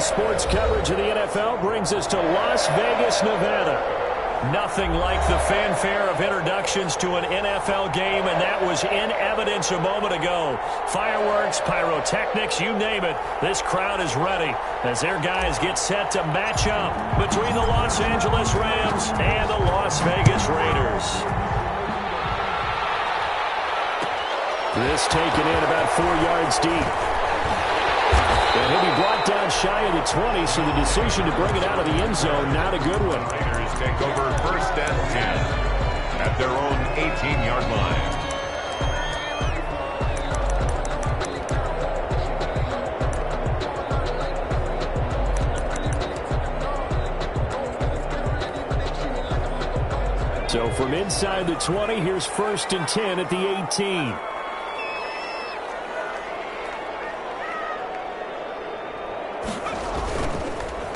Today's sports coverage of the NFL brings us to Las Vegas, Nevada. Nothing like the fanfare of introductions to an NFL game, and that was in evidence a moment ago. Fireworks, pyrotechnics, you name it. This crowd is ready as their guys get set to match up between the Los Angeles Rams and the Las Vegas Raiders. This taken in about 4 yards deep. And he'll be brought down shy of the 20, so the decision to bring it out of the end zone, not a good one. Raiders take over 1st and 10 at their own 18-yard line. So from inside the 20, here's 1st and 10 at the 18.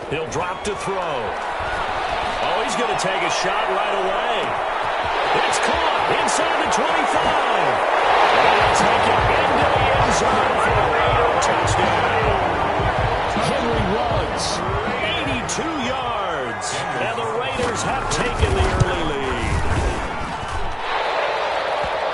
He'll drop to throw. Oh, he's going to take a shot right away. It's caught inside the 25. And they'll take it into the end zone for a Raider touchdown. Henry runs 82 yards, and the Raiders have taken the early lead.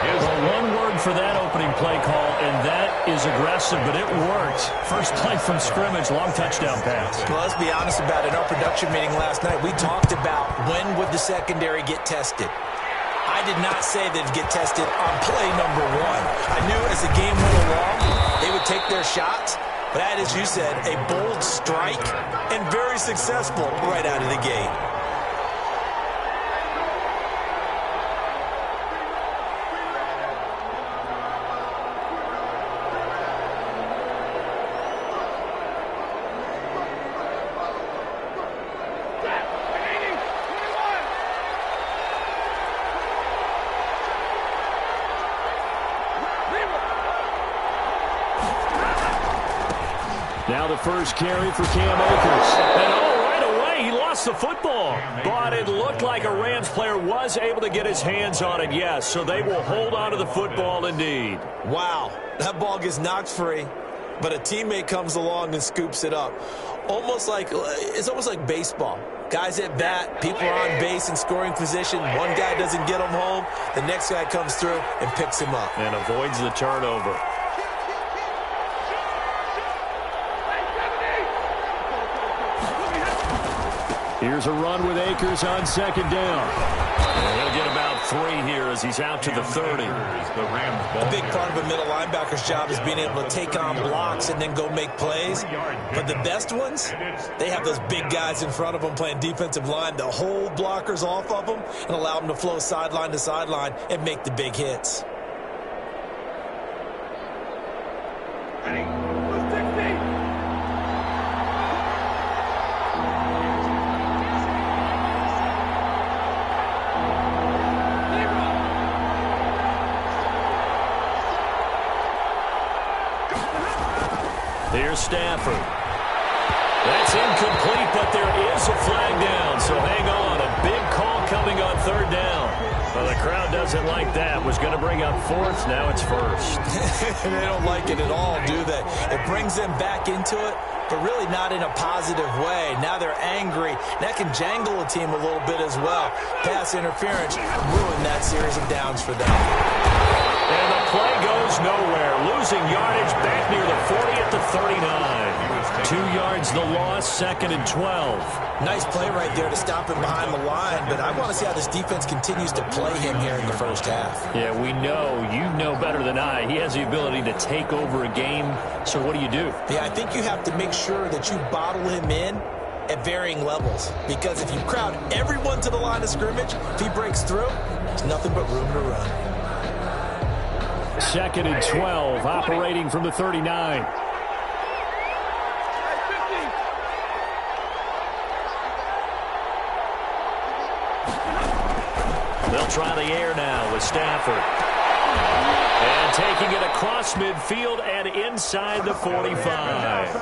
Well, one word for that opening play call, and that is aggressive, but it worked. First play from scrimmage, long touchdown pass. Well, let's be honest about it. In our production meeting last night, we talked about when would the secondary get tested. I did not say they'd get tested on play number 1. I knew as the game went along, they would take their shots. But that, as you said, a bold strike and very successful right out of the gate. Now the first carry for Cam Akers. And right away, he lost the football. But it looked like a Rams player was able to get his hands on it, yes. So they will hold on to the football indeed. Wow, that ball gets knocked free, but a teammate comes along and scoops it up. It's almost like baseball. Guys at bat, people are on base in scoring position. One guy doesn't get him home. The next guy comes through and picks him up. And avoids the turnover. Here's a run with Akers on 2nd down. And he'll get about 3 here as he's out to the 30. A big part of a middle linebacker's job is being able to take on blocks and then go make plays. But the best ones, they have those big guys in front of them playing defensive line to hold blockers off of them and allow them to flow sideline to sideline and make the big hits. Here's Stafford. That's incomplete, but there is a flag down, so hang on. A big call coming on 3rd down. Well, the crowd doesn't like that. Was going to bring up 4th, now it's 1st. They don't like it at all, do they? It brings them back into it, but really not in a positive way. Now they're angry. That can jangle a team a little bit as well. Pass interference ruined that series of downs for them. And the play goes nowhere. Losing yardage back near the 40 at the 39. 2 yards the loss, 2nd and 12. Nice play right there to stop him behind the line, but I want to see how this defense continues to play him here in the first half. Yeah, we know. You know better than I. He has the ability to take over a game, so what do you do? Yeah, I think you have to make sure that you bottle him in at varying levels, because if you crowd everyone to the line of scrimmage, if he breaks through, there's nothing but room to run. 2nd and 12, operating from the 39. They'll try the air now with Stafford. And taking it across midfield and inside the 45.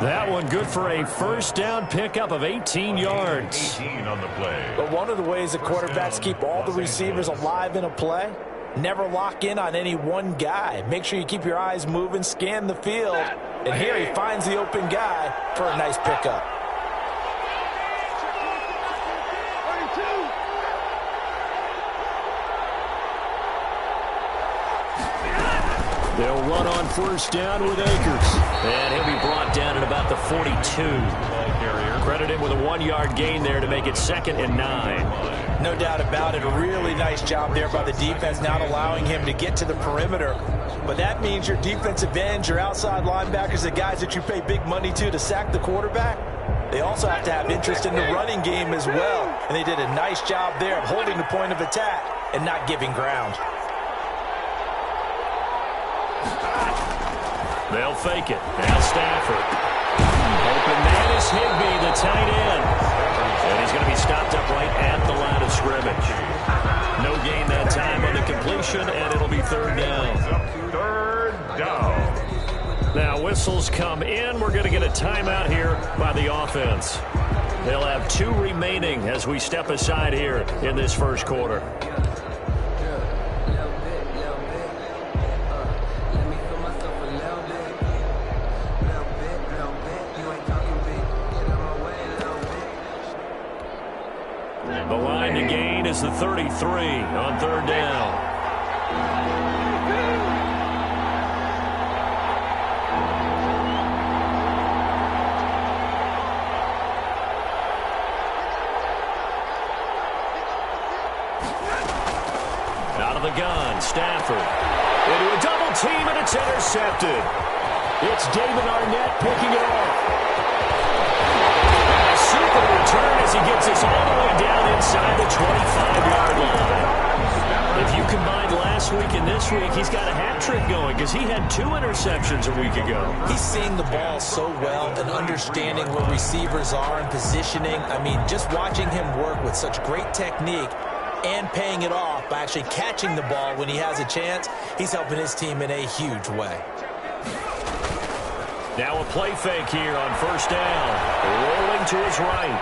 That one good for a 1st down pickup of 18 yards. 18 on the play. But one of the ways that quarterbacks keep all the receivers alive in a play Never lock in on any one guy. Make sure you keep your eyes moving, scan the field, and here he finds the open guy for a nice pickup. They'll run on first down with Akers. And he'll be brought down at about the 42. Credit him with a 1-yard gain there to make it 2nd and 9. No doubt about it. A really nice job there by the defense, not allowing him to get to the perimeter. But that means your defensive ends, your outside linebackers, the guys that you pay big money to sack the quarterback, they also have to have interest in the running game as well. And they did a nice job there of holding the point of attack and not giving ground. They'll fake it. Now Stafford. Open man is Higbee, the tight end. And he's going to be stopped up right at the line of scrimmage. No gain that time on the completion, and it'll be 3rd down. 3rd down. Now whistles come in. We're going to get a timeout here by the offense. They'll have 2 remaining as we step aside here in this first quarter. The line to gain is the 33 on 3rd down. Out of the gun, Stafford. Into a double team, and it's intercepted. It's David Arnett picking it off. Super return as he gets us all the way down inside the 25-yard line. If you combine last week and this week, he's got a hat trick going because he had 2 interceptions a week ago. He's seeing the ball so well and understanding where receivers are and positioning. I mean, just watching him work with such great technique and paying it off by actually catching the ball when he has a chance, he's helping his team in a huge way. Now a play fake here on first down. Rolling to his right.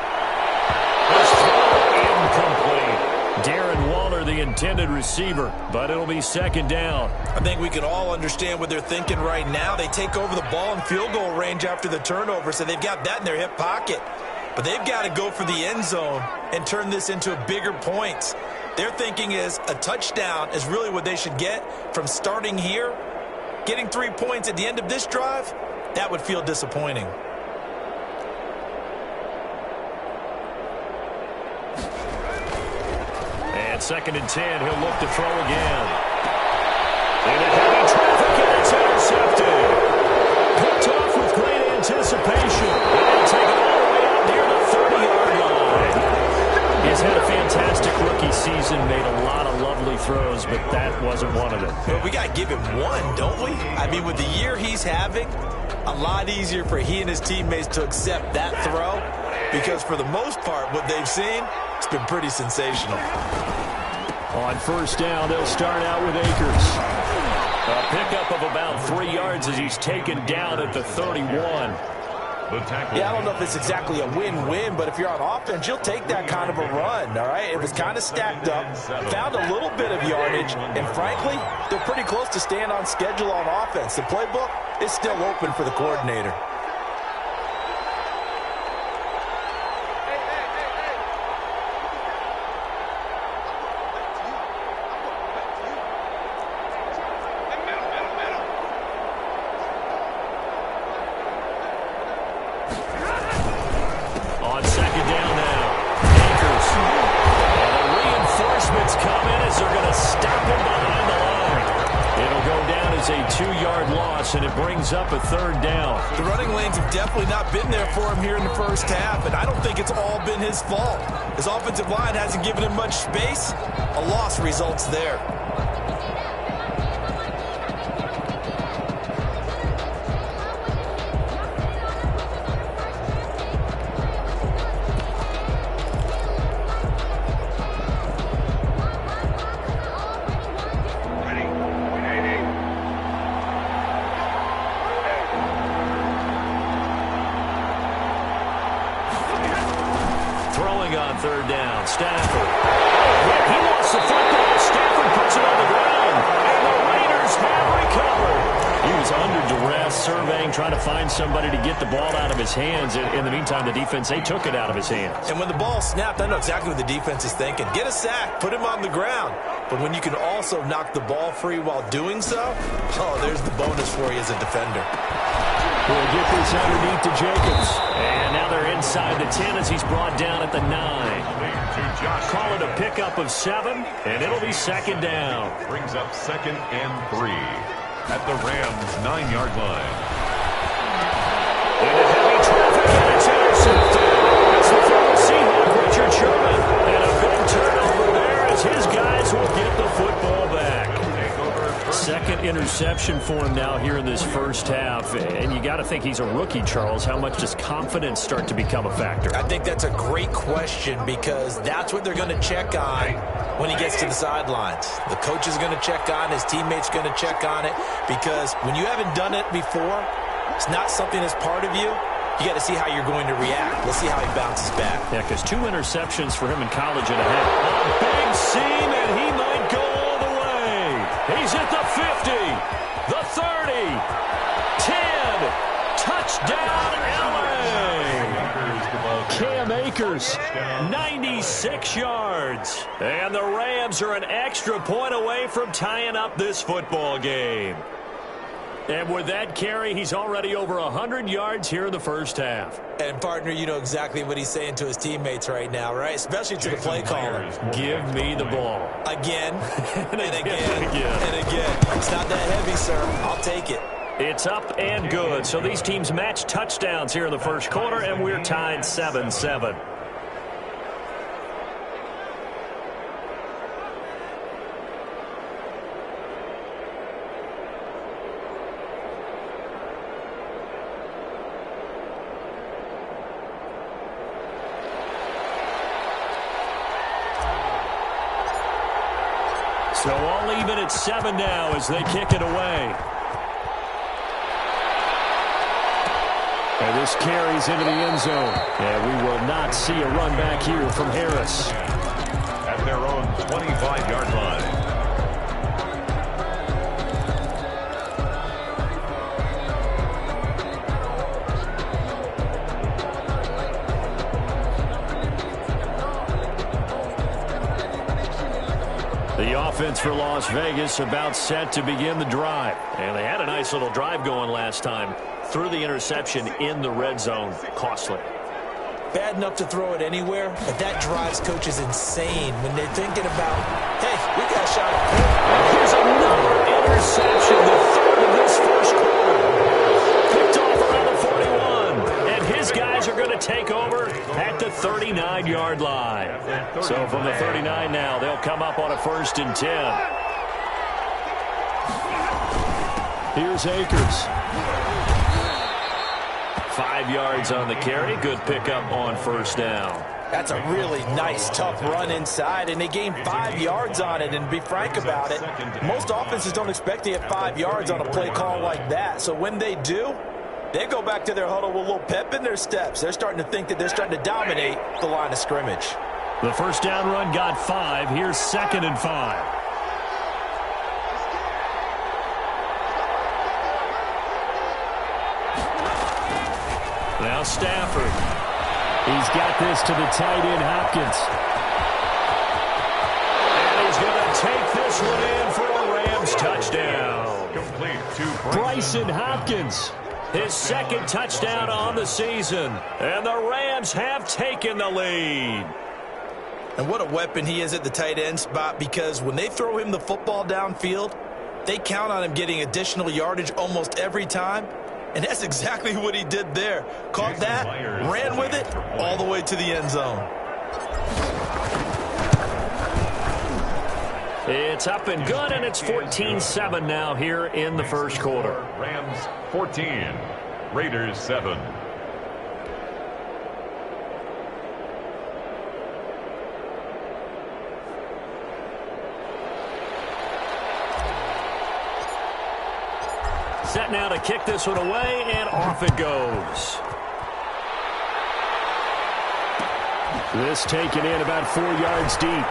His throw incomplete. Darren Waller, the intended receiver, but it'll be 2nd down. I think we can all understand what they're thinking right now. They take over the ball in field goal range after the turnover, so they've got that in their hip pocket. But they've got to go for the end zone and turn this into bigger points. Their thinking is a touchdown is really what they should get from starting here. Getting 3 points at the end of this drive, that would feel disappointing. And 2nd and 10, he'll look to throw again. Into heavy traffic, and it's intercepted. Picked off with great anticipation. And they take it all the way out near the 30-yard line. He's had a fantastic rookie season, made a lot of lovely throws, but that wasn't one of them. But we got to give him one, don't we? I mean, with the year he's having, a lot easier for he and his teammates to accept that throw because for the most part, what they've seen, it's been pretty sensational. On first down, they'll start out with Akers. A pickup of about 3 yards as he's taken down at the 31. Yeah, I don't know if it's exactly a win-win, but if you're on offense, you'll take that kind of a run, all right? It was kind of stacked up, found a little bit of yardage, and frankly, they're pretty close to staying on schedule on offense. The playbook is still open for the coordinator. And it brings up a 3rd down. The running lanes have definitely not been there for him here in the first half, and I don't think it's all been his fault. His offensive line hasn't given him much space. A loss results there. On 3rd down, Stafford. He lost the football. Stafford puts it on the ground. And the Raiders have recovered. He was under duress, surveying, trying to find somebody to get the ball out of his hands. In the meantime, the defense, they took it out of his hands. And when the ball snapped, I know exactly what the defense is thinking. Get a sack, put him on the ground. But when you can also knock the ball free while doing so, oh, there's the bonus for you as a defender. We'll get this underneath to Jacobs. And now they're inside the 10 as he's brought down at the 9. Call it a pickup of 7, and it'll be second down. Brings up 2nd and 3 at the Rams' 9-yard line. Into heavy traffic, and it's intercepted. It's the former Seahawk, Richard Sherman. And a big turnover there as his guys will get the football back. Second interception for him now here in this first half. And you got to think he's a rookie, Charles. How much does confidence start to become a factor? I think that's a great question because that's what they're going to check on when he gets to the sidelines. The coach is going to check on, his teammates going to check on it, because when you haven't done it before, it's not something that's part of you. You got to see how you're going to react. Let's see how he bounces back. Yeah, because 2 interceptions for him in college and a half. A big seam, and he might go all the way. He's at the 50, the 30, 10, touchdown LA. Cam Akers, 96 yards. And the Rams are an extra point away from tying up this football game. And with that carry, he's already over 100 yards here in the first half. And, partner, you know exactly what he's saying to his teammates right now, right? Especially to the play caller. Give me the ball. Again, and again, and again. It's not that heavy, sir. I'll take it. It's up and good. So these teams match touchdowns here in the first quarter, and we're tied 7-7. So all even at 7 now as they kick it away. And this carries into the end zone. And we will not see a run back here from Harris. At their own 25-yard line. The offense for Las Vegas about set to begin the drive. And they had a nice little drive going last time. Threw the interception in the red zone. Costly. Bad enough to throw it anywhere, but that drives coaches insane when they're thinking about, hey, we got a shot at point. Here's another interception, the third of this first quarter. Picked off around the 41. And his guys are going to take over at the 39-yard line. So from the 39 now, they'll come up on a 1st and 10. Here's Akers. 5 yards on the carry. Good pickup on 1st down. That's a really nice, tough run inside, and they gained 5 yards on it. And to be frank about it, most offenses don't expect to get 5 yards on a play call like that. So when they do, they go back to their huddle with a little pep in their steps. They're starting to think that they're starting to dominate the line of scrimmage. The 1st down run got 5. Here's 2nd and 5. Now Stafford. He's got this to the tight end, Hopkins. And he's going to take this one in for a Rams touchdown. Complete to Bryson Hopkins. His 2nd touchdown on the season. And the Rams have taken the lead. And what a weapon he is at the tight end spot, because when they throw him the football downfield, they count on him getting additional yardage almost every time. And that's exactly what he did there. Caught that, ran with it, all the way to the end zone. It's up and good, and it's 14-7 now here in the first quarter. Rams 14, Raiders 7. Set now to kick this one away, and off it goes. This taken in about 4 yards deep.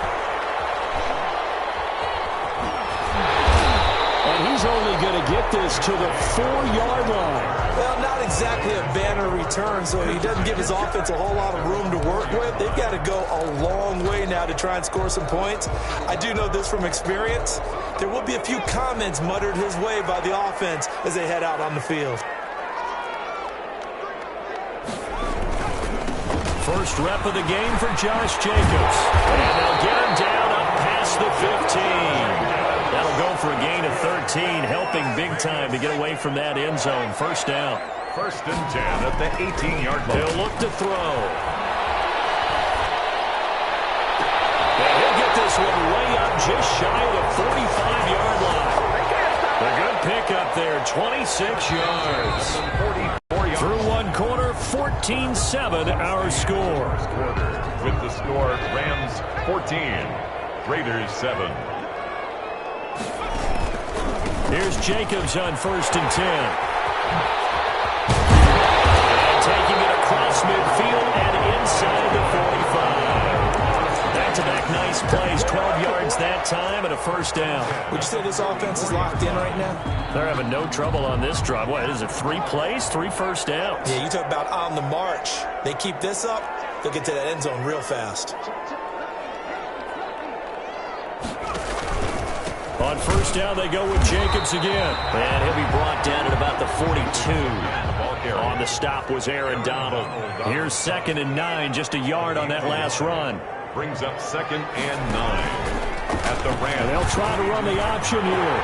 He's only going to get this to the 4-yard line. Well, not exactly a banner return, so he doesn't give his offense a whole lot of room to work with. They've got to go a long way now to try and score some points. I do know this from experience. There will be a few comments muttered his way by the offense as they head out on the field. First rep of the game for Josh Jacobs. And they'll get him down up past the 15. That'll go for a gain of 13, helping big time to get away from that end zone. First down. 1st and 10 at the 18-yard line. He'll look to throw. And he'll get this one way up just shy of the 45-yard line. A good pickup there, 26 yards. 44 yards. Through one quarter, 14-7 our score. With the score, Rams 14, Raiders 7. Here's Jacobs on 1st and 10. And taking it across midfield and inside the 45. Back-to-back nice plays, 12 yards that time and a first down. Would you say this offense is locked in right now? They're having no trouble on this drive. What is it, 3 plays, 3 first downs? Yeah, you talk about on the march. They keep this up, they'll get to that end zone real fast. On first down, they go with Jacobs again. And he'll be brought down at about the 42. On the stop was Aaron Donald. Here's 2nd and 9, just a yard on that last run. Brings up 2nd and 9 at the Rams. And they'll try to run the option here.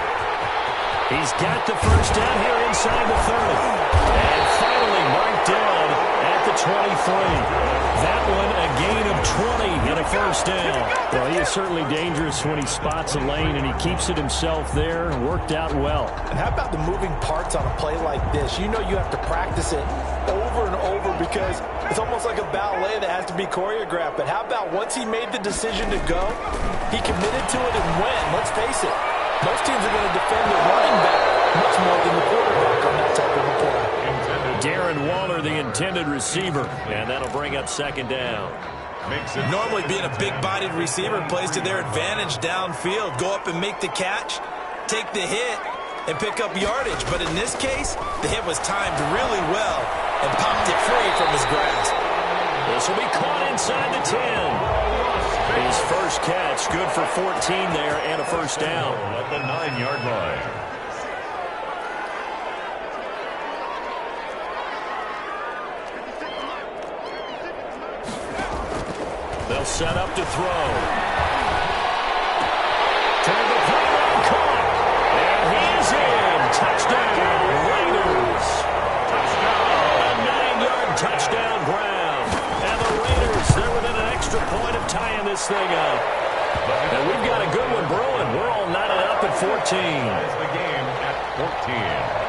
He's got the first down here inside the 30. And finally marked down at the 23. That one a gain of 20 and a first down. Well, he is certainly dangerous when he spots a lane, and he keeps it himself there. Worked out well. And how about the moving parts on a play like this? You know you have to practice it over and over because it's almost like a ballet that has to be choreographed. But how about once he made the decision to go, he committed to it and went. Let's face it, most teams are going to defend their running back much more than the quarterback on that type of a play. Darren Waller, the intended receiver, and that'll bring up 2nd down. Normally being a big-bodied receiver plays to their advantage downfield. Go up and make the catch, take the hit, and pick up yardage. But in this case, the hit was timed really well and popped it free from his grasp. This will be caught inside the 10. His first catch, good for 14 there and a first down. At the 9-yard line. They'll set up to throw. Turn the play and caught. And he's in. Touchdown, Raiders. Touchdown. A 9-yard touchdown ground. And the Raiders, they're within an extra point of tying this thing up. And we've got a good one brewing. We're all knotted up at 14. Ties the game at 14.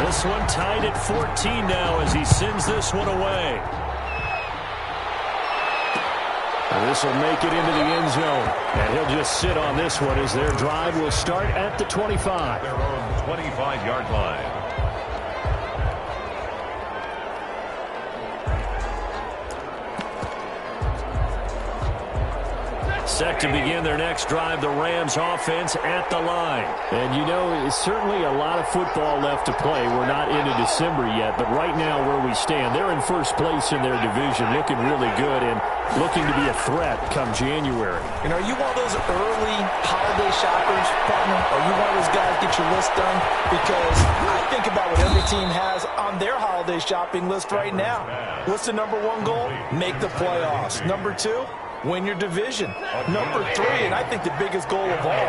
This one tied at 14 now as he sends this one away. This will make it into the end zone. And he'll just sit on this one as their drive will start at the 25. Their own 25-yard line. Set to begin their next drive, the Rams offense at the line. And you know, it's certainly a lot of football left to play. We're not into December yet, but right now where we stand, they're in first place in their division, looking really good and looking to be a threat come January. And are you one of those early holiday shoppers, partner? Are you one of those guys get your list done? Because I think about what every team has on their holiday shopping list right now. What's the number 1 goal? Make the playoffs. Number 2? Win your division. Number 3, and I think the biggest goal of all,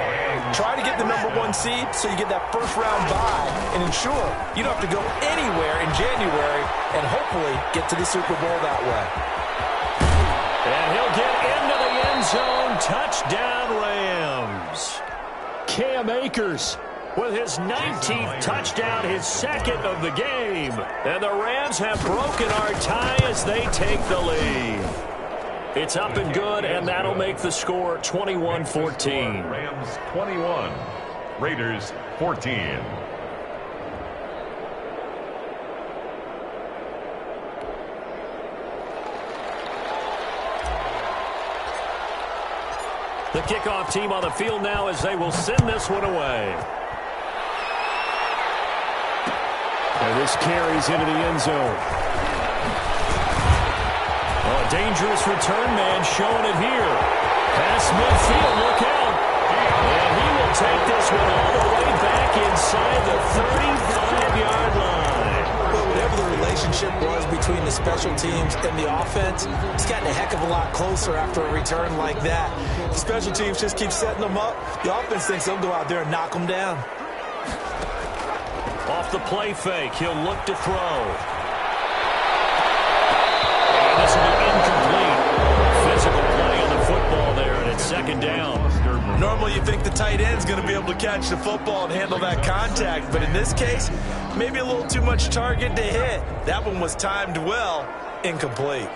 try to get the number 1 seed so you get that first round bye and ensure you don't have to go anywhere in January and hopefully get to the Super Bowl that way. And he'll get into the end zone. Touchdown, Rams. Cam Akers with his 19th touchdown, his 2nd of the game. And the Rams have broken our tie as they take the lead. It's up and good, and that'll make the score 21-14. Rams 21, Raiders 14. The kickoff team on the field now as they will send this one away. And this carries into the end zone. Oh, a dangerous return man showing it here. Pass midfield, look out. And he will take this one all the way back inside the 35-yard line. Well, whatever the relationship was between the special teams and the offense, it's gotten a heck of a lot closer after a return like that. The special teams just keep setting them up. The offense thinks they'll go out there and knock them down. Off the play fake, he'll look to throw. And this will be incomplete. Physical play on the football there, and it's second down. Normally you think the tight end's going to be able to catch the football and handle that contact, but in this case, maybe a little too much target to hit. That one was timed well, incomplete.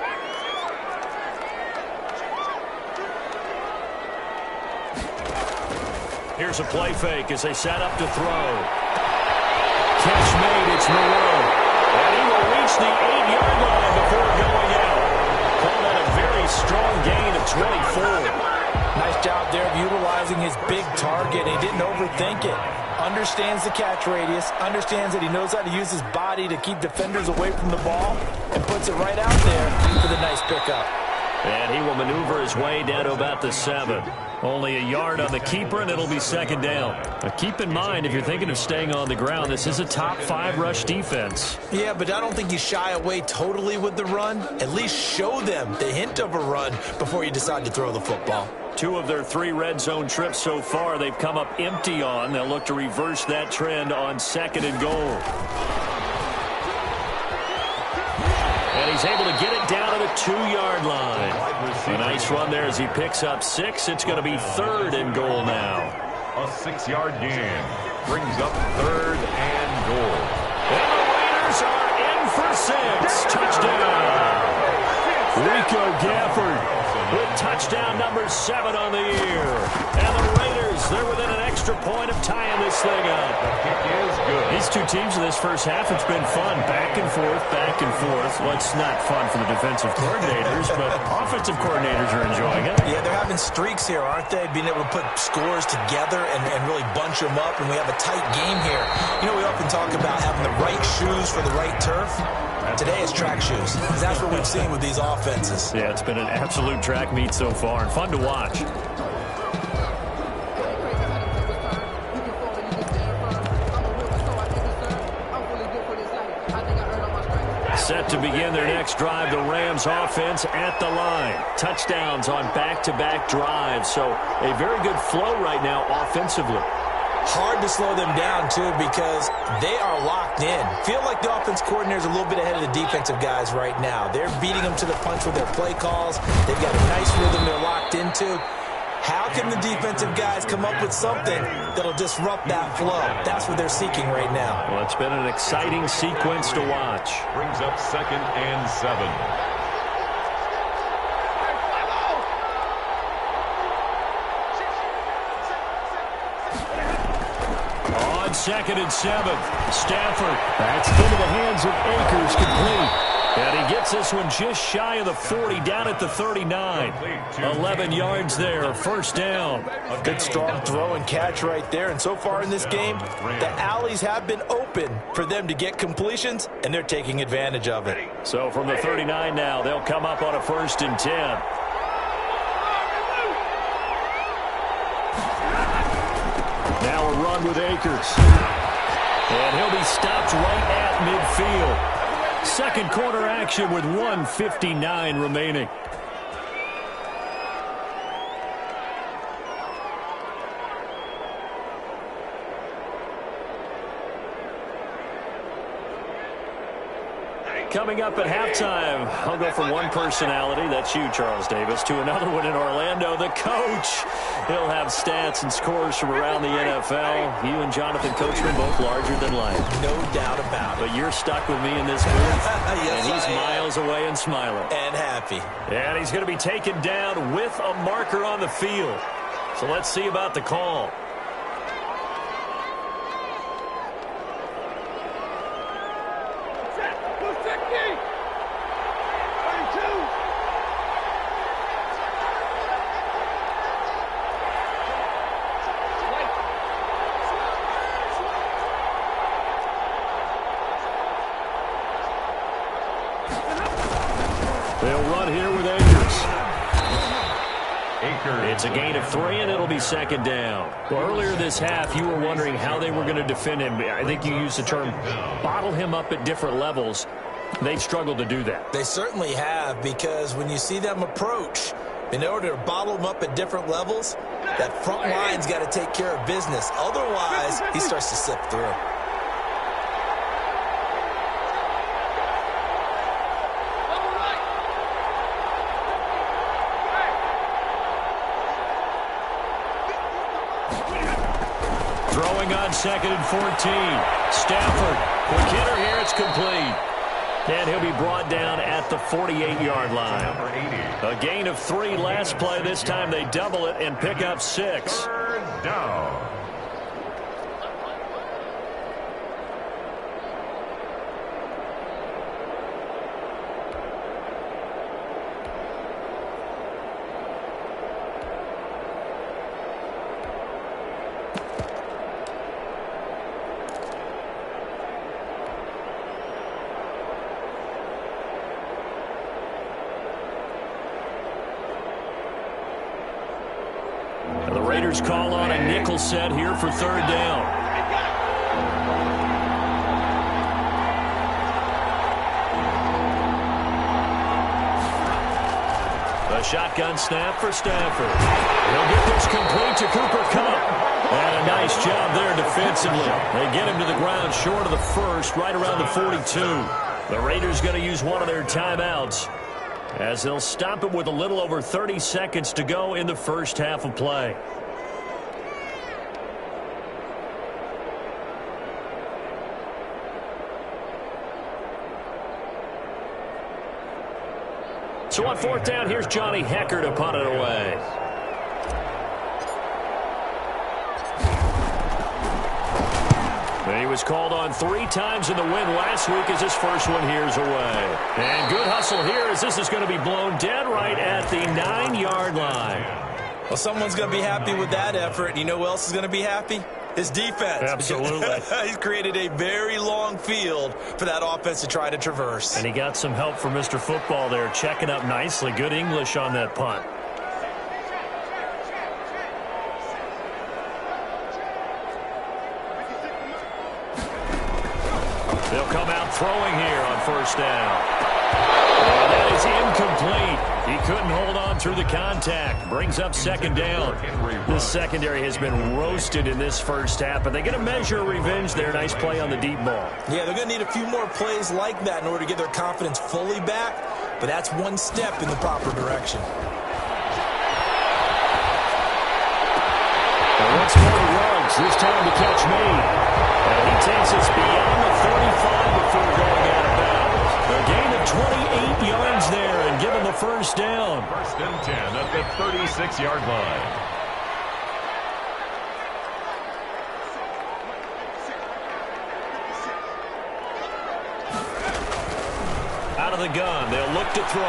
Here's a play fake as they set up to throw. Catch made, it's Moreau. And he will reach the 8-yard line before going out. Call that a very strong gain of 24. Nice job there of utilizing his big target. He didn't overthink it. Understands the catch radius, understands that he knows how to use his body to keep defenders away from the ball, and puts it right out there for the nice pickup. And he will maneuver his way down to about the 7. Only a yard on the keeper, and it'll be second down. But keep in mind, if you're thinking of staying on the ground, this is a top 5 rush defense. Yeah, but I don't think you shy away totally with the run. At least show them the hint of a run before you decide to throw the football. 2 of their 3 red zone trips so far, they've come up empty on. They'll look to reverse that trend on second and goal. And he's able to get it down to the 2-yard line. A nice run there as he picks up 6. It's going to be third and goal now. A 6-yard gain brings up third and goal. And the Raiders are in for 6. Touchdown. Rico Gafford with touchdown number 7 on the year. And the Raiders, they're within an extra point of tying this thing up. It is good. These 2 teams in this first half, it's been fun. Back and forth, back and forth. Well, it's not fun for the defensive coordinators, but offensive coordinators are enjoying it. Yeah, they're having streaks here, aren't they? Being able to put scores together and really bunch them up, and we have a tight game here. You know, we often talk about having the right shoes for the right turf. Today is track shoes. That's what we've seen with these offenses. Yeah, it's been an absolute track meet so far, and fun to watch. Set to begin their next drive, the Rams offense at the line. Touchdowns on back-to-back drives, so a very good flow right now offensively. Hard to slow them down, too, because they are locked in. Feel like the offense coordinator is a little bit ahead of the defensive guys right now. They're beating them to the punch with their play calls. They've got a nice rhythm they're locked into. How can the defensive guys come up with something that'll disrupt that flow? That's what they're seeking right now. Well, it's been an exciting sequence to watch. Brings up second and 7. Second and 7. Stafford. That's into the hands of Akers, complete. And he gets this one just shy of the 40, down at the 39. 11 yards there, first down. A good strong throw and catch right there. And so far in this game, the alleys have been open for them to get completions, and they're taking advantage of it. So from the 39 now, they'll come up on a first and 10. Now a run with Akers. And he'll be stopped right at midfield. Second quarter action with 1:59 remaining. Coming up at halftime, I'll go from one personality, that's you, Charles Davis, to another one in Orlando, the coach. He'll have stats and scores from around the NFL. You and Jonathan Coachman both larger than life. No doubt about it. But you're stuck with me in this booth, yes, and he's miles away and smiling. And happy. And he's going to be taken down with a marker on the field. So let's see about the call. They'll run here with Akers. It's a gain of 3, and it'll be second down. Well, earlier this half, you were wondering how they were going to defend him. I think you used the term bottle him up at different levels. They struggled to do that. They certainly have, because when you see them approach, in order to bottle them up at different levels, that front line's got to take care of business. Otherwise, he starts to slip through. Throwing on 2nd and 14. Stafford. Quick hitter here. It's complete. And he'll be brought down at the 48-yard line. A gain of 3 last play. This time they double it and pick up 6. Third down. The Raiders call on a nickel set here for 3rd down. The shotgun snap for Stafford. He'll get this complete to Cooper Kupp. And a nice job there defensively. They get him to the ground short of the first, right around the 42. The Raiders going to use one of their timeouts, as they'll stop it with a little over 30 seconds to go in the first half of play. So on 4th down, here's Johnny Hecker to punt it away. He was called on 3 times in the win last week, as his first one here's away. And good hustle here, as this is going to be blown dead right at the 9-yard line. Well, someone's going to be happy with that effort. And you know who else is going to be happy? His defense. Absolutely. He's created a very long field for that offense to try to traverse. And he got some help from Mr. Football there, checking up nicely. Good English on that punt. They'll come out throwing here on 1st down. And that is incomplete. He couldn't hold on through the contact. Brings up 2nd down. This secondary has been roasted in this first half, but they're going to measure revenge there. Nice play on the deep ball. Yeah, they're going to need a few more plays like that in order to get their confidence fully back, but that's one step in the proper direction. Now once more to Ruggs, this time to catch me. And he takes us beyond the 35 before going out of bounds. A gain of 28 yards there, and give him the 1st down. 1st and 10 at the 36-yard line. Out of the gun, they'll look to throw.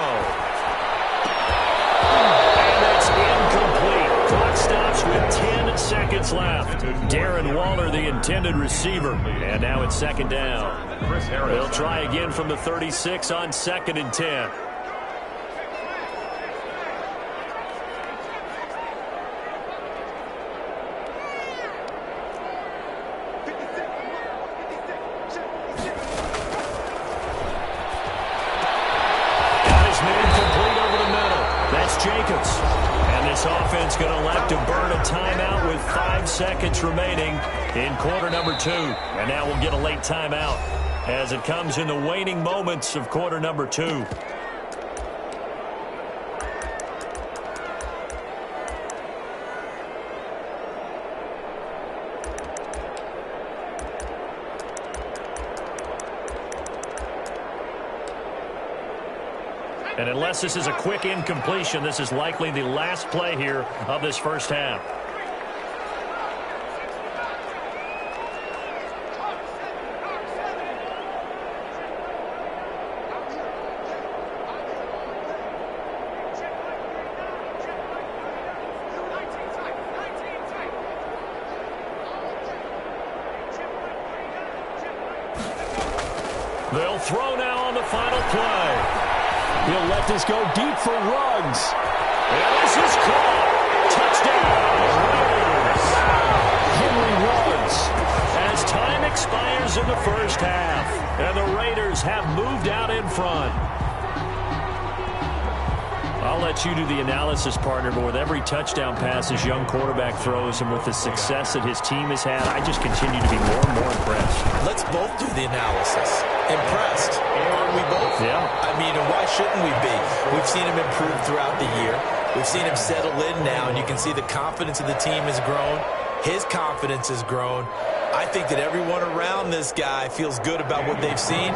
And that's incomplete. Clock stops with 10 seconds left. Darren Waller, the intended receiver. And now it's 2nd down. They'll try again from the 36 on 2nd and 10. Jacobs. And this offense going to elect to burn a timeout with 5 seconds remaining in quarter number 2. And now we'll get a late timeout. as it comes in the waning moments of quarter number 2. And unless this is a quick incompletion, this is likely the last play here of this first half. They'll throw now on the final play. He'll let this go deep for Ruggs. And this is caught. Touchdown, Raiders. Henry Ruggs. As time expires in the first half, and the Raiders have moved out in front. I'll let you do the analysis, partner, but with every touchdown pass his young quarterback throws and with the success that his team has had, I just continue to be more and more impressed. Let's both do the analysis. Impressed. Aren't we both? Yeah. I mean, and why shouldn't we be? We've seen him improve throughout the year. We've seen him settle in now, and you can see the confidence of the team has grown. His confidence has grown. I think that everyone around this guy feels good about what they've seen,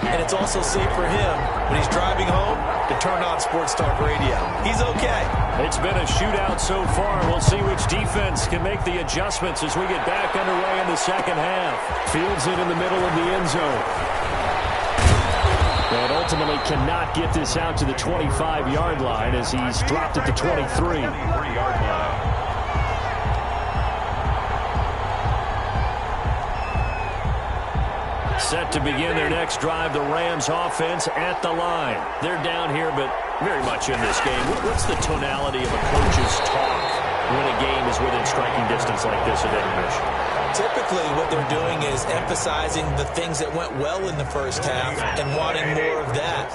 and it's also safe for him when he's driving home to turn on Sports Talk Radio. He's okay. It's been a shootout so far. We'll see which defense can make the adjustments as we get back underway in the second half. Fields it in the middle of the end zone. And ultimately cannot get this out to the 25-yard line as he's dropped at the 23-yard line. Set to begin their next drive, the Rams offense at the line. They're down here, but very much in this game. What's the tonality of a coach's talk when a game is within striking distance like this at intermission? Typically, what they're doing is emphasizing the things that went well in the first half and wanting more of that.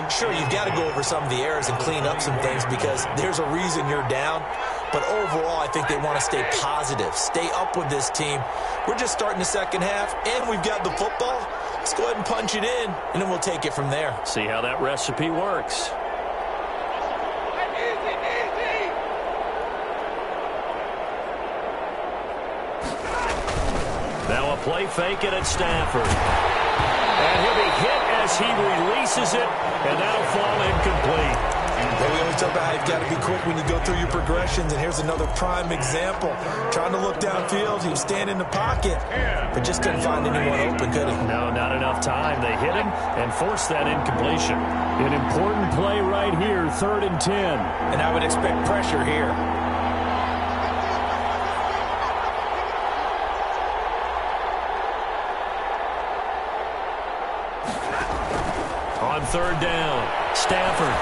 Sure, you've got to go over some of the errors and clean up some things because there's a reason you're down. But overall, I think they want to stay positive, stay up with this team. We're just starting the second half, and we've got the football. Let's go ahead and punch it in, and then we'll take it from there. See how that recipe works. Now a play fake it at Stafford. And he'll be hit as he releases it, and that'll fall incomplete. Yeah, we always talk about how you've got to be quick when you go through your progressions, and here's another prime example. Trying to look downfield, he was standing in the pocket, but just couldn't find anyone open, could he? No, not enough time. They hit him and forced that incompletion. An important play right here, 3rd and 10. And I would expect pressure here. On 3rd down, Stafford.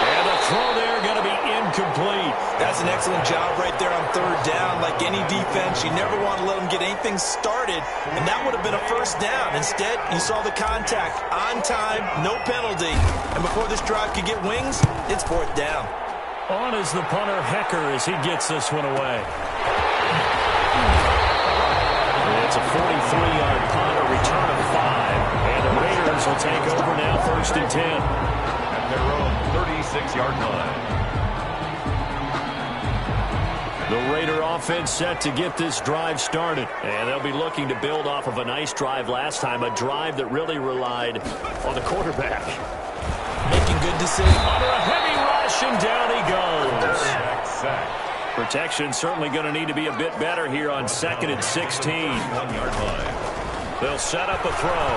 And the throw there going to be incomplete. That's an excellent job right there on 3rd down. Like any defense, you never want to let them get anything started, and that would have been a first down. Instead, you saw the contact on time, no penalty. And before this drive could get wings, it's 4th down. On is the punter, Hecker, as he gets this one away. It's a 43-yard punt, a return of 5. And the Raiders will take over now, 1st and 10. At their own 36-yard line. The Raider offense set to get this drive started. And they'll be looking to build off of a nice drive last time, a drive that really relied on the quarterback. Making good decisions. Under a heavy rush, and down he goes. Protection certainly going to need to be a bit better here on 2nd and 16. 1-yard line. They'll set up a throw.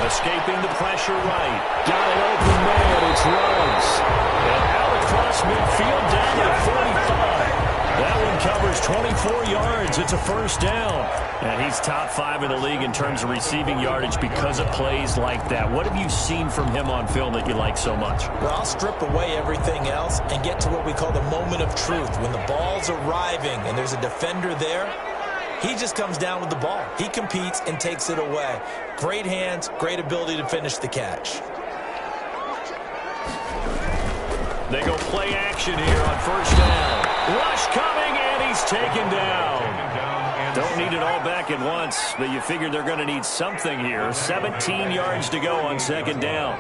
Escaping the pressure right. Got an open man. It's Ruggs. And out across midfield down to 45. That one covers 24 yards. It's a 1st down. And he's top 5 in the league in terms of receiving yardage because of plays like that. What have you seen from him on film that you like so much? Well, I'll strip away everything else and get to what we call the moment of truth. When the ball's arriving and there's a defender there, he just comes down with the ball. He competes and takes it away. Great hands, great ability to finish the catch. They go play action here on 1st down. Rush coming, and he's taken down. Don't need it all back at once, but you figure they're going to need something here. 17 yards to go on second down.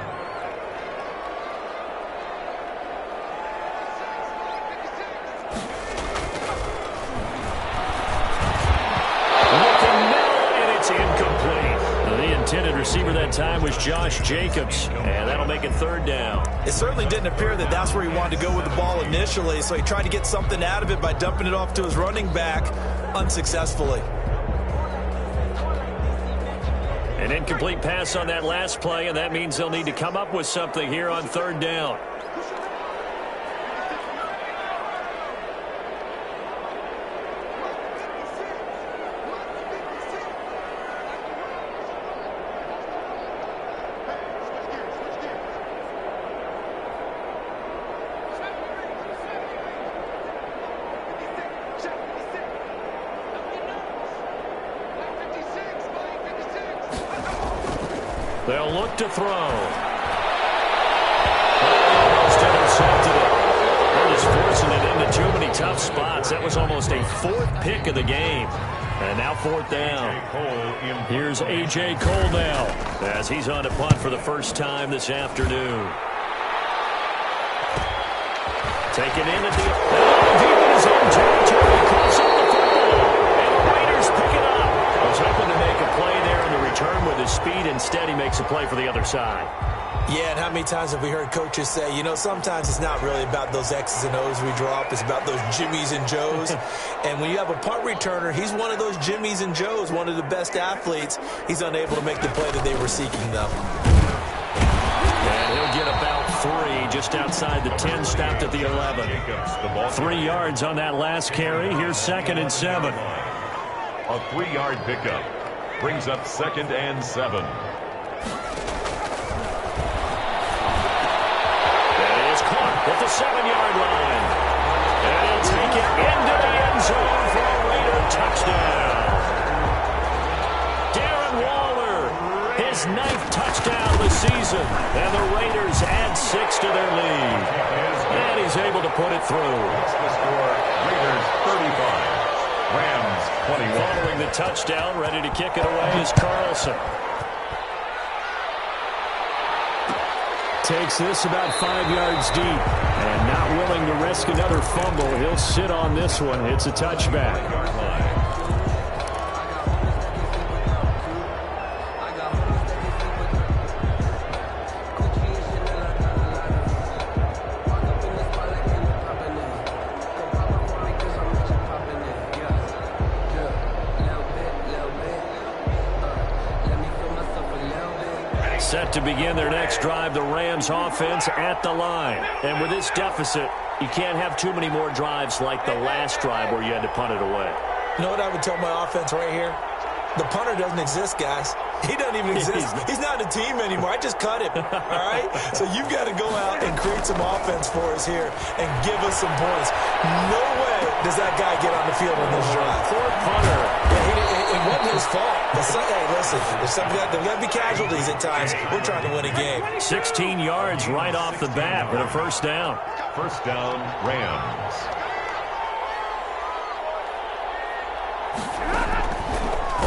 The intended receiver that time was Josh Jacobs, and that'll make it third down. It certainly didn't appear that that's where he wanted to go with the ball initially, so he tried to get something out of it by dumping it off to his running back unsuccessfully. An incomplete pass on that last play, and that means they'll need to come up with something here on third down. They'll look to throw. Almost intercepted it. They're just forcing it into too many tough spots. That was almost a fourth pick of the game. And now fourth down. Here's A.J. Cole now as he's on to punt for the first time this afternoon. Taken in at the deep in his own territory. Crossing the football. And the Raiders pick it up. Was hoping to make a play there in the return with his speed. Instead, he makes a play for the other side. Yeah, and how many times have we heard coaches say, you know, sometimes it's not really about those X's and O's we drop. It's about those Jimmies and Joes. And when you have a punt returner, he's one of those Jimmies and Joes, one of the best athletes. He's unable to make the play that they were seeking, though. And he'll get about 3 just outside the 10, stopped at the 11. 3 yards on that last carry. Here's 2nd and 7. A 3-yard pickup brings up 2nd and 7. That is caught at the 7-yard line. And he'll take it into the end zone for a Raider touchdown. Darren Waller, his 9th touchdown this season. And the Raiders add 6 to their lead. And he's able to put it through. That's the score. Raiders 35. Rams 21. Following the touchdown, ready to kick it away is Carlson. Takes this about 5 yards deep. And not willing to risk another fumble. He'll sit on this one. It's a touchback. Set to begin their next drive, the Rams offense at the line. And with this deficit, you can't have too many more drives like the last drive where you had to punt it away. You know what I would tell my offense right here? The punter doesn't exist, guys. He doesn't even exist. He's not a team anymore. I just cut him, all right? So you've got to go out and create some offense for us here and give us some points. No way does that guy get on the field on this drive. Poor punter. Yeah, it wasn't his fault. But hey, listen, there's got to be casualties at times. We're trying to win a game. 16 yards right off the bat with a first down. First down, Rams.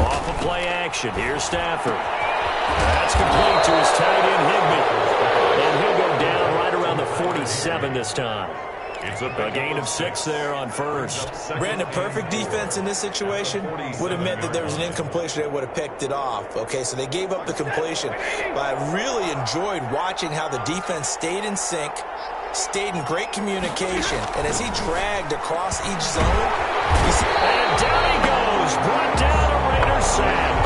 Off of play action. Here's Stafford. That's complete to his tight end, Higbee. And he'll go down right around the 47 this time. It's A gain of 6 there on first. Brandon, perfect defense in this situation would have meant that there was an incompletion. They would have picked it off. Okay, so they gave up the completion. But I really enjoyed watching how the defense stayed in sync, stayed in great communication. And as he dragged across each zone, and down he goes. Brought down a Raiders sack.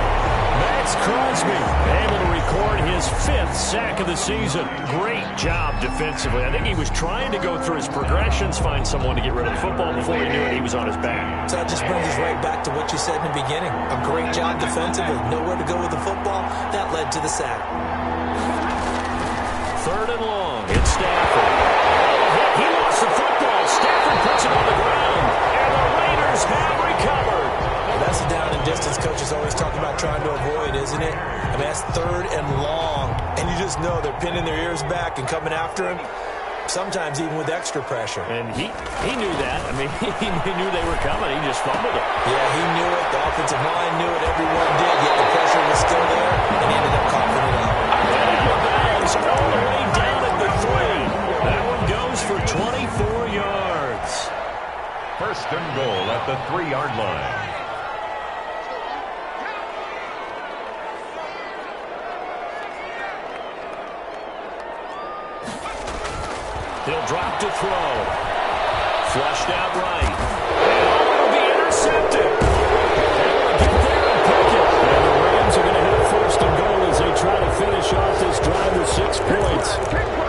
Max Crosby able to record his 5th sack of the season. Great job defensively. I think he was trying to go through his progressions, find someone to get rid of the football. Before he knew it, he was on his back. So that just brings us right back to what you said in the beginning. A great job defensively. Nowhere to go with the football. That led to the sack. 3rd and long. It's Stafford. He lost the football. Stafford puts it on the ground. And the Raiders have recovered. That's the down and distance coaches always talk about trying to avoid, isn't it? I mean, that's 3rd and long. And you just know they're pinning their ears back and coming after him. sometimes even with extra pressure. And he knew that. I mean, he knew they were coming. He just fumbled it. Yeah, he knew it. The offensive line knew it. Everyone did, yet the pressure was still there, and he ended up coughing it up. And the ball's all the way down at the 3. That one goes for 24 yards. First and goal at the 3-yard line. He'll drop to throw. Flushed out right. And it'll be intercepted. Get there and pick it. And the Rams are going to have first and goal as they try to finish off this drive with 6 points.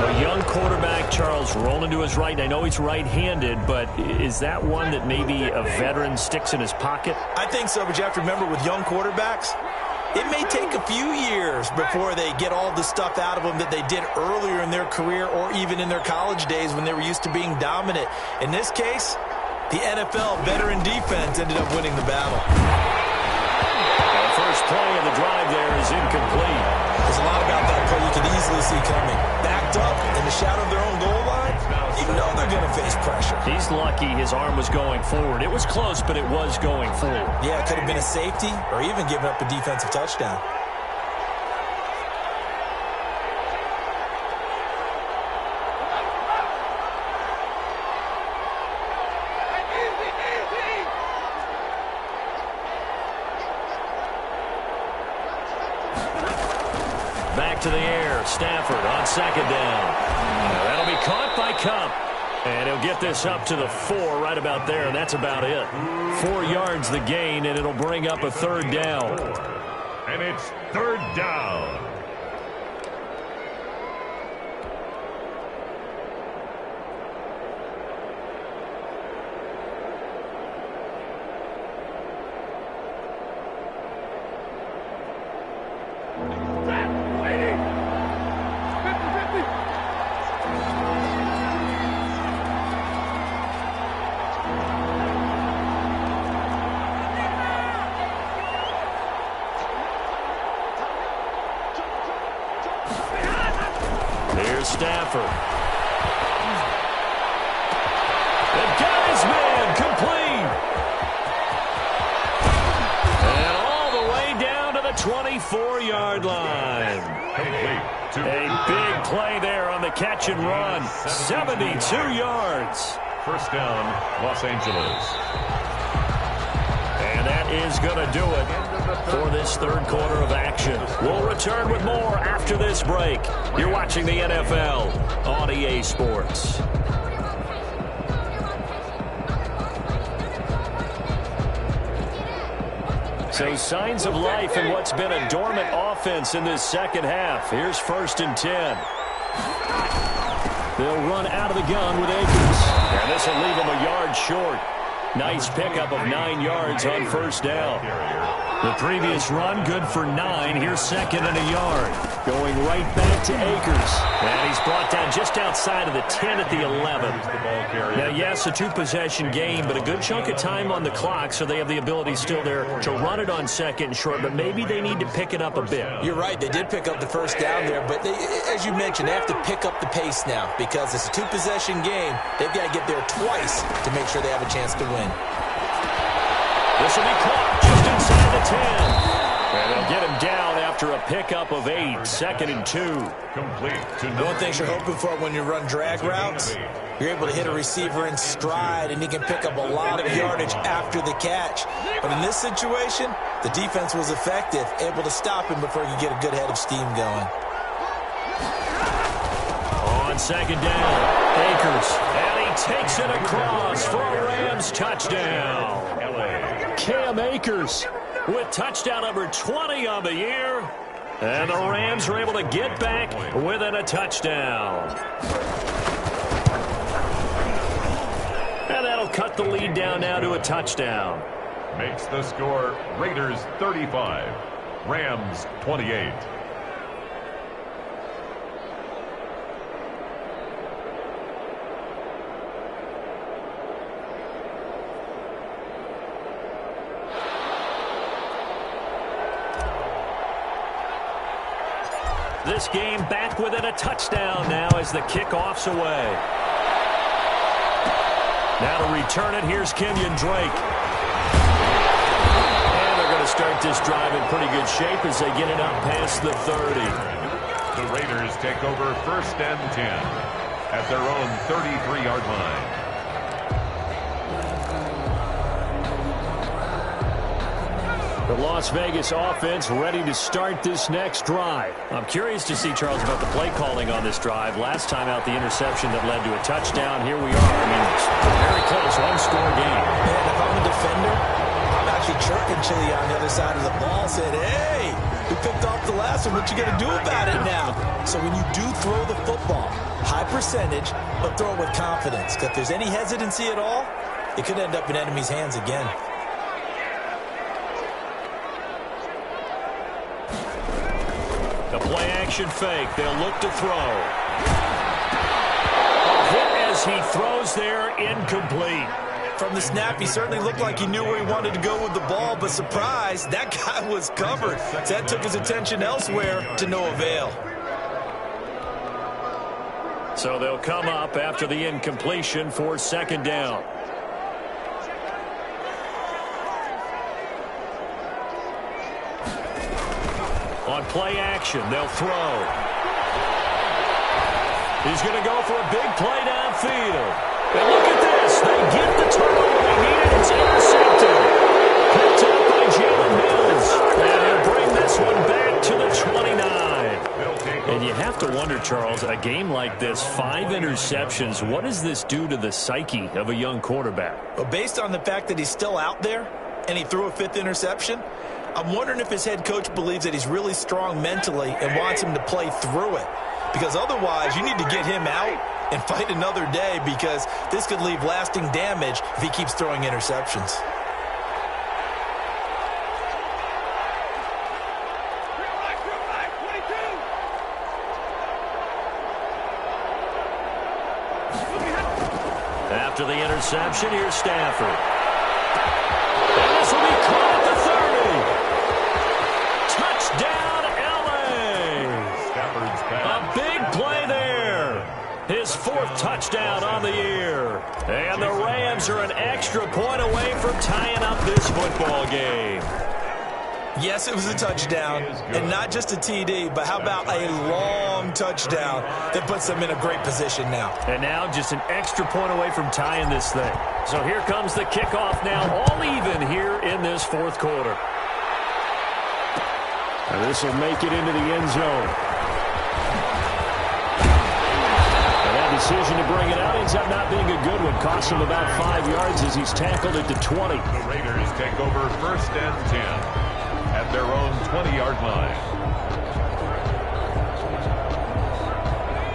A young quarterback, Charles, rolling to his right. I know he's right-handed, but is that one that maybe a veteran sticks in his pocket? I think so, but you have to remember with young quarterbacks, it may take a few years before they get all the stuff out of them that they did earlier in their career or even in their college days when they were used to being dominant. In this case, the NFL veteran defense ended up winning the battle. The first play of the drive there is incomplete. There's a lot about that play you could easily see coming. Backed up in the shadow of their own goal line, you know they're going to face pressure. He's lucky his arm was going forward. It was close, but it was going forward. Yeah, it could have been a safety or even given up a defensive touchdown. Back to the air. Stafford on second down. That'll be caught by Cup. And he'll get this up to the 4 right about there, and that's about it. 4 yards the gain, and it'll bring up a third down. And it's third down. Here's Stafford. They've got his man complete. And all the way down to the 24-yard line. A big play there on the catch and run. 72 yards. First down, Los Angeles. And that is going to do it for this third quarter of action. We'll return with more after this break. You're watching the NFL on EA Sports. So signs of life in what's been a dormant offense in this second half. Here's first and 10. They'll run out of the gun with Akers. And this will leave them a yard short. Nice pickup of 9 yards on first down. The previous run, good for 9. Here's second and a yard. Going right back to Akers. And he's brought down just outside of the 10 at the 11. Now, yes, a 2-possession game, but a good chunk of time on the clock, so they have the ability still there to run it on second and short, but maybe they need to pick it up a bit. You're right. They did pick up the first down there, but they, as you mentioned, they have to pick up the pace now because it's a 2-possession game. They've got to get there twice to make sure they have a chance to win. This will be caught just inside the 10. And they'll get him down after a pickup of 8. Second and 2. Complete to One thing you're hoping for when you run drag routes, you're able to hit a receiver in stride, and he can pick up a lot of yardage after the catch. But in this situation, the defense was effective, able to stop him before he could get a good head of steam going. On second down, Akers. And he takes it across for a Rams touchdown. Cam Akers with touchdown number 20 on the year. And the Rams are able to get back within a touchdown. And that'll cut the lead down now to a touchdown. makes the score Raiders 35, Rams 28. This game back within a touchdown now as the kickoff's away. Now to return it, here's Kenyon Drake. And they're going to start this drive in pretty good shape as they get it up past the 30. The Raiders take over 1st and 10 at their own 33-yard line. The Las Vegas offense ready to start this next drive. I'm curious to see, Charles, about the play calling on this drive. Last time out, the interception that led to a touchdown. Here we are. I mean, it's very close, one-score game. Man, if I'm a defender, I'm actually chirping Chili on the other side of the ball, saying, hey, we picked off the last one. What you going to do about it now? So when you do throw the football, high percentage, but throw it with confidence. Because if there's any hesitancy at all, it could end up in enemy's hands again. The play-action fake. They'll look to throw. A hit as he throws there, incomplete. From the snap, he certainly looked like he knew where he wanted to go with the ball, but surprise, that guy was covered. That took his attention elsewhere to no avail. So they'll come up after the incompletion for 2nd down. On play action, they'll throw. He's going to go for a big play downfield. And look at this. They get the turnover they needed. It's intercepted. Picked up by Jalen Mills. And he'll bring this one back to the 29. And you have to wonder, Charles, a game like this, 5 interceptions, what does this do to the psyche of a young quarterback? Well, based on the fact that he's still out there and he threw a 5th interception, I'm wondering if his head coach believes that he's really strong mentally and wants him to play through it. Because otherwise, you need to get him out and fight another day, because this could leave lasting damage if he keeps throwing interceptions. After the interception, here's Stafford. And this will be caught at the 30. Touchdown, L.A. A big play there. His 4th touchdown on the year. And the Rams are an extra point away from tying up this football game. Yes, it was a touchdown, and not just a TD, but how about a long touchdown that puts them in a great position now. And now just an extra point away from tying this thing. So here comes the kickoff now, all even here in this 4th quarter. And this will make it into the end zone. And that decision to bring it out ends up not being a good one. Costs him about 5 yards as he's tackled at the 20. The Raiders take over 1st and 10 at their own 20-yard line.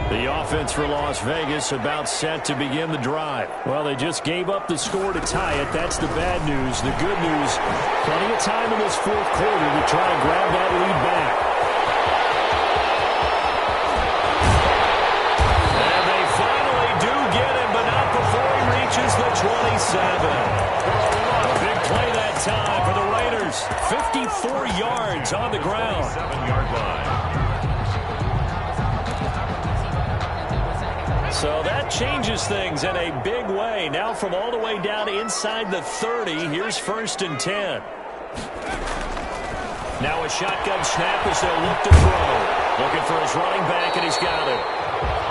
The offense for Las Vegas about set to begin the drive. Well, they just gave up the score to tie it. That's the bad news. The good news, plenty of time in this 4th quarter to try and grab that lead back. And they finally do get him, but not before he reaches the 27. Big play that time for the Raiders. 54 yards on the ground. 7-yard line. So that changes things in a big way. Now from all the way down inside the 30, here's 1st and 10. Now a shotgun snap as they'll look to throw. Looking for his running back, and he's got it.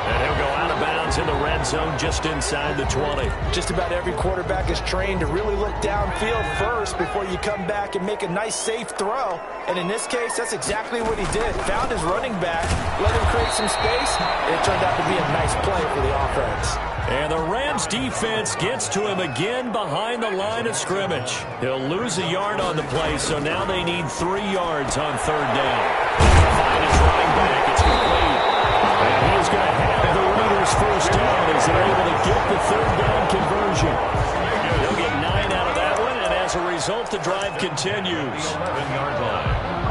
And he'll go out of bounds in the red zone just inside the 20. Just about every quarterback is trained to really look downfield first before you come back and make a nice, safe throw. And in this case, that's exactly what he did. Found his running back, let him create some space, and it turned out to be a nice play for the offense. And the Rams defense gets to him again behind the line of scrimmage. He'll lose a yard on the play, so now they need 3 yards on 3rd down. Find his running back. It's complete. And he's going to have the Raiders 1st down as they're able to get the 3rd down conversion. They'll get 9 out of that one, and as a result, the drive continues. 11-yard line.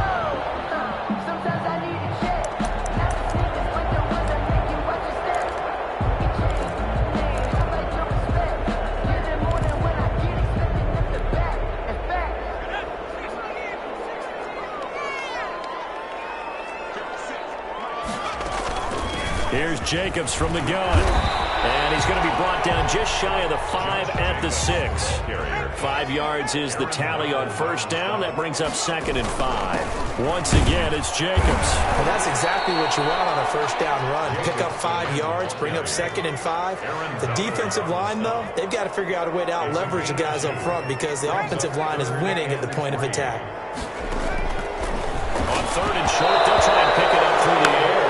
Jacobs from the gun. And he's going to be brought down just shy of the 5 at the 6. 5 yards is the tally on first down. That brings up 2nd and 5. Once again, it's Jacobs. And that's exactly what you want on a first down run. Pick up 5 yards, bring up 2nd and 5. The defensive line, though, they've got to figure out a way to out-leverage the guys up front because the offensive line is winning at the point of attack. On 3rd and short, they'll try and pick it up through the air.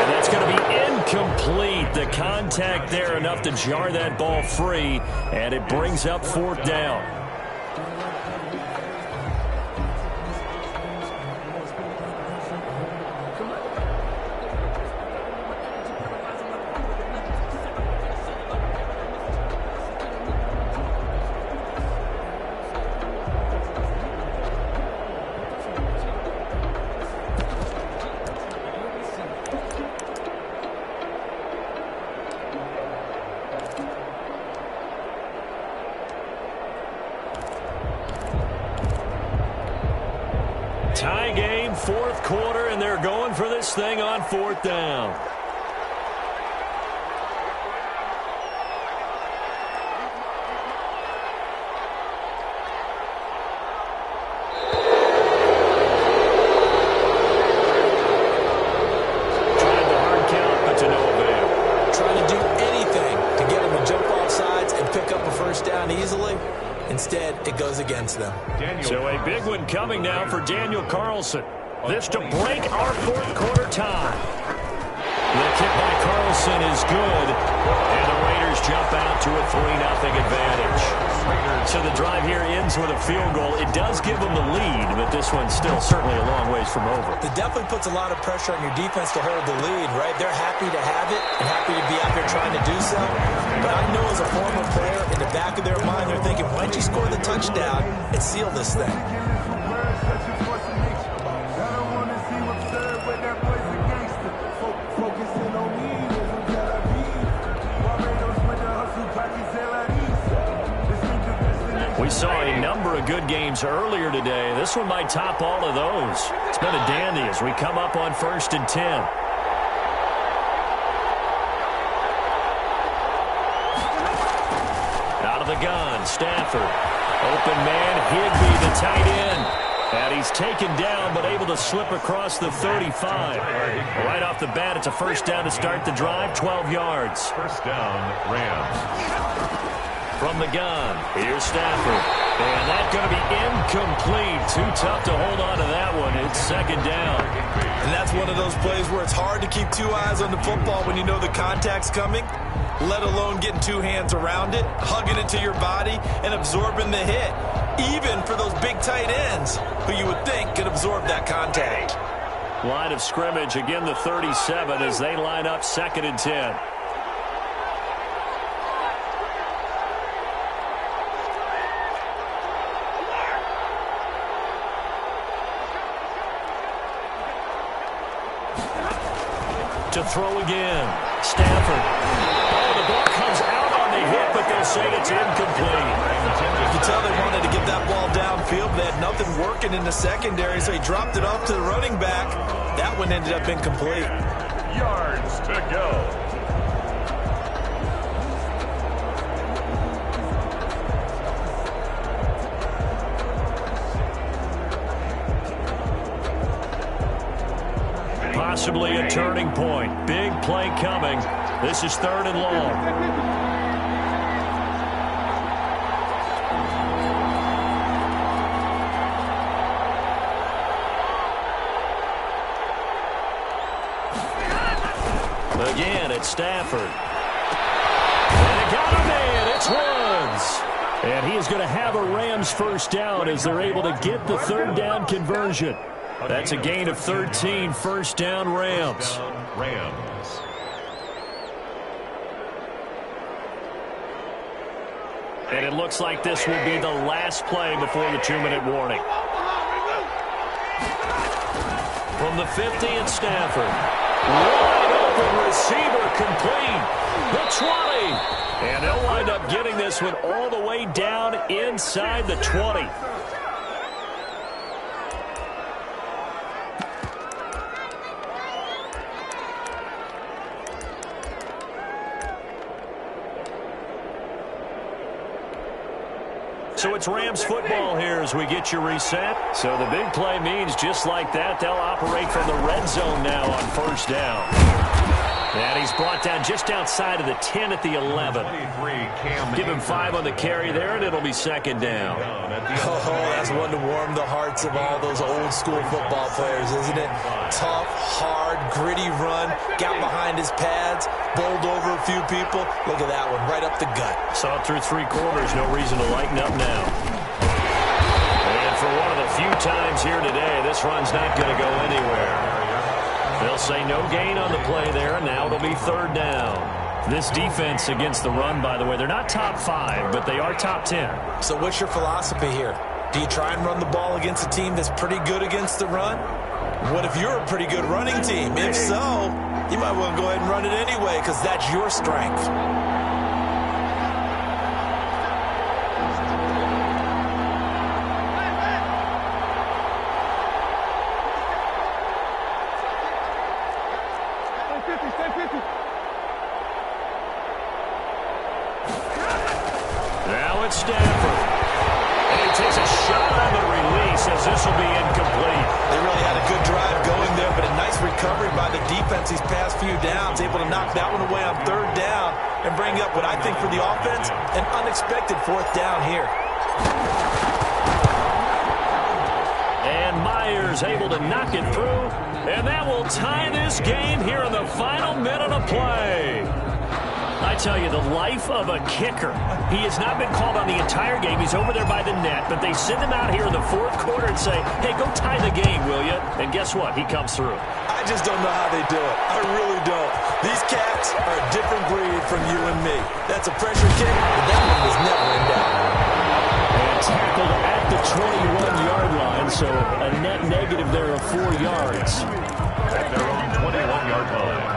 And that's going to be incomplete. The contact there enough to jar that ball free, and it brings up 4th down. Tie game, 4th quarter, and they're going for this thing on 4th down. Tried the hard count, but to no avail. Trying to do anything to get them to jump off sides and pick up a first down easily. Instead, it goes against them. So a big one coming now for Daniel Carlson. This to break our 4th quarter tie. The kick by Carlson is good, and the Raiders jump out to a 3-0 advantage. So the drive here ends with a field goal. It does give them the lead, but this one's still certainly a long ways from over. It definitely puts a lot of pressure on your defense to hold the lead, right? They're happy to have it and happy to be out there trying to do so. But I know as a former player, in the back of their mind, they're thinking, why don't you score the touchdown and seal this thing? We saw a number of good games earlier today. This one might top all of those. It's been a dandy as we come up on 1st and 10. Out of the gun, Stafford. Open man, Higbee, the tight end. And he's taken down, but able to slip across the 35. Right off the bat, it's a first down to start the drive, 12 yards. First down, Rams. From the gun, here's Stafford. And that's going to be incomplete. Too tough to hold on to that one. It's 2nd down. And that's one of those plays where it's hard to keep 2 eyes on the football when you know the contact's coming, let alone getting 2 hands around it, hugging it to your body, and absorbing the hit. Even for those big tight ends who you would think could absorb that contact. Line of scrimmage, again the 37 as they line up 2nd and 10. To throw again. Stafford. Oh, the ball comes out on the hit, but they'll say it's incomplete. You can tell they wanted to get that ball downfield. They had nothing working in the secondary, so he dropped it off to the running back. That one ended up incomplete. Yards to go. Possibly a turning point. Big play coming. This is 3rd and long. Again, it's Stafford. And it got him in. It's Woods. And he is going to have a Rams first down as they're able to get the 3rd down conversion. That's a gain of 13, first down Rams. And it looks like this will be the last play before the 2-minute warning. From the 50, it's Stafford. Wide open receiver complete. The 20. And they'll wind up getting this one all the way down inside the 20. So it's Rams football here as we get you reset. So the big play means just like that, they'll operate from the red zone now on first down. And he's brought down just outside of the 10 at the 11. Give him 5 on the carry there, and it'll be second down. Oh, that's one to warm the hearts of all those old-school football players, isn't it? Tough, hard, gritty run, got behind his pads, bowled over a few people. Look at that one, right up the gut. Saw it through 3 quarters, no reason to lighten up now. And for one of the few times here today, this run's not going to go anywhere. They'll say no gain on the play there, and now it'll be third down. This defense against the run, by the way, they're not top 5, but they are top 10. So what's your philosophy here? Do you try and run the ball against a team that's pretty good against the run? What if you're a pretty good running team? If so, you might want to go ahead and run it anyway because that's your strength. Now it's Stafford. And he takes a shot on the release as this will be incomplete. They really had a good drive going there, but a nice recovery by the defense these past few downs, able to knock that one away on third down and bring up what I think for the offense, an unexpected fourth down here. And Myers able to knock it through, and that will tie this game here in the final minute of play. I tell you, the life of a kicker. He has not been called on the entire game. He's over there by the net, but they send him out here in the fourth quarter and say, hey, go tie the game, will you? And guess what? He comes through. I just don't know how they do it. I really don't. These cats are a different breed from you and me. That's a pressure kick, but that one was never in doubt. And tackled at the 21-yard line, so a net negative there of 4 yards. At their own 21-yard line.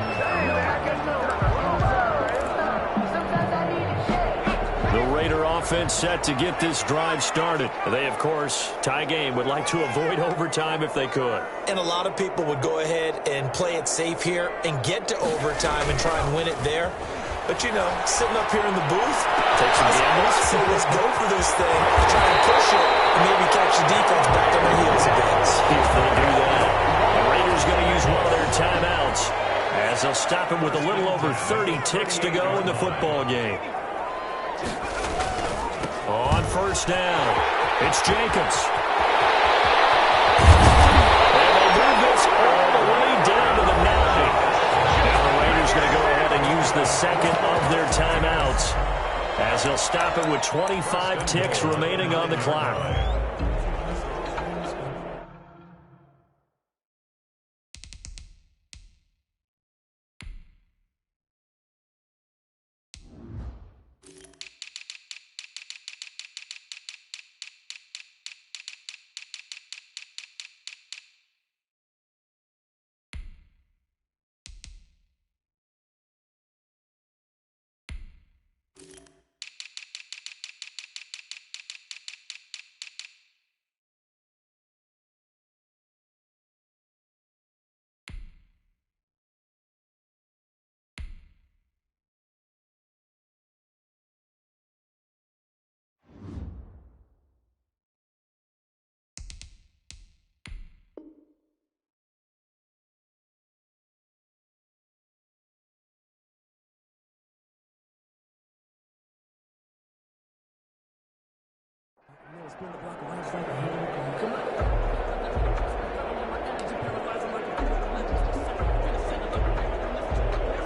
The Raider offense set to get this drive started. They, of course, tie game, would like to avoid overtime if they could. And a lot of people would go ahead and play it safe here and get to overtime and try and win it there. But, you know, sitting up here in the booth, take some gambles. So let's go for this thing, try and push it, and maybe catch the defense back on their heels a bit. If they do that, the Raiders going to use one of their timeouts as they'll stop him with a little over 30 ticks to go in the football game. On first down, it's Jacobs. And they'll move this all the way down to the 9. Now the Raiders going to go ahead and use the second of their timeouts as they'll stop it with 25 ticks remaining on the clock.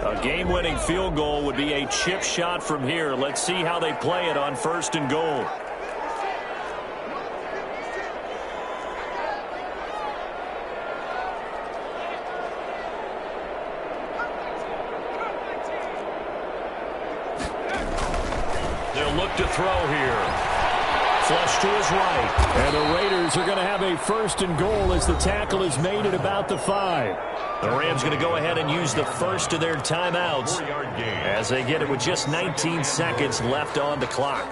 A game-winning field goal would be a chip shot from here. Let's see how they play it on first and goal. They'll look to throw here. Flush to his right. And the Raiders are going to have a first and goal as the tackle is made at about the 5. The Rams going to go ahead and use the first of their timeouts as they get it with just 19 seconds left on the clock.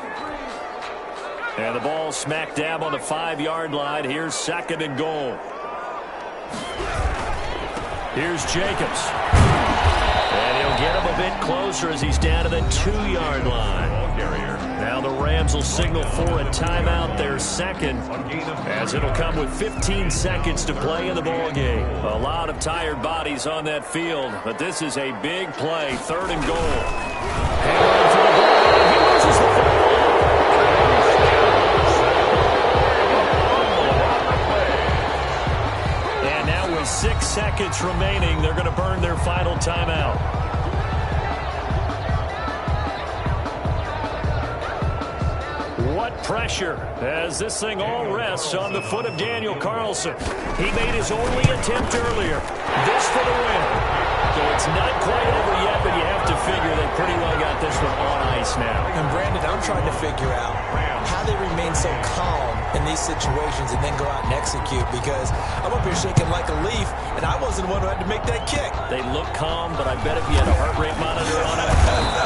And the ball smack dab on the 5-yard line. Here's second and goal. Here's Jacobs. And he'll get him a bit closer as he's down to the 2-yard line. Now the Rams will signal for a timeout, their second, as it'll come with 15 seconds to play in the ball game. A lot of tired bodies on that field, but this is a big play, 3rd and goal. And for the ball, he loses the football. And now with 6 seconds remaining, they're going to burn their final timeout. What pressure as this thing all rests on the foot of Daniel Carlson. He made his only attempt earlier. This for the win. So it's not quite over yet, but you have to figure they pretty well got this one on ice now. And Brandon, I'm trying to figure out how they remain so calm in these situations and then go out and execute, because I'm up here shaking like a leaf, and I wasn't the one who had to make that kick. They look calm, but I bet if you had a heart rate monitor on it,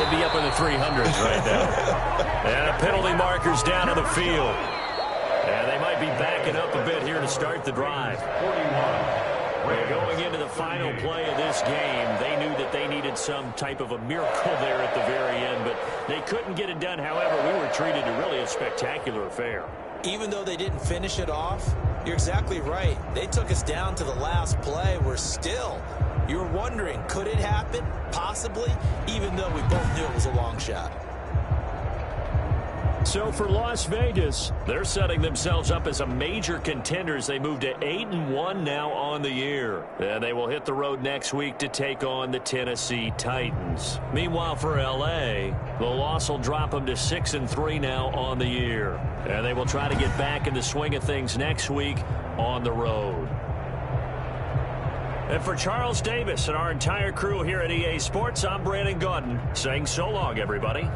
they'd be up in the 300s right now. And a penalty marker's down on the field. And they might be backing up a bit here to start the drive. 41. Well, going into the final play of this game, they knew that they needed some type of a miracle there at the very end, but they couldn't get it done. However, we were treated to really a spectacular affair. Even though they didn't finish it off, you're exactly right. They took us down to the last play. You're wondering, could it happen? Possibly, even though we both knew it was a long shot. So for Las Vegas, they're setting themselves up as a major contender as they move to 8-1 now on the year. And they will hit the road next week to take on the Tennessee Titans. Meanwhile, for L.A., the loss will drop them to 6-3 now on the year. And they will try to get back in the swing of things next week on the road. And for Charles Davis and our entire crew here at EA Sports, I'm Brandon Gaudin saying so long, everybody.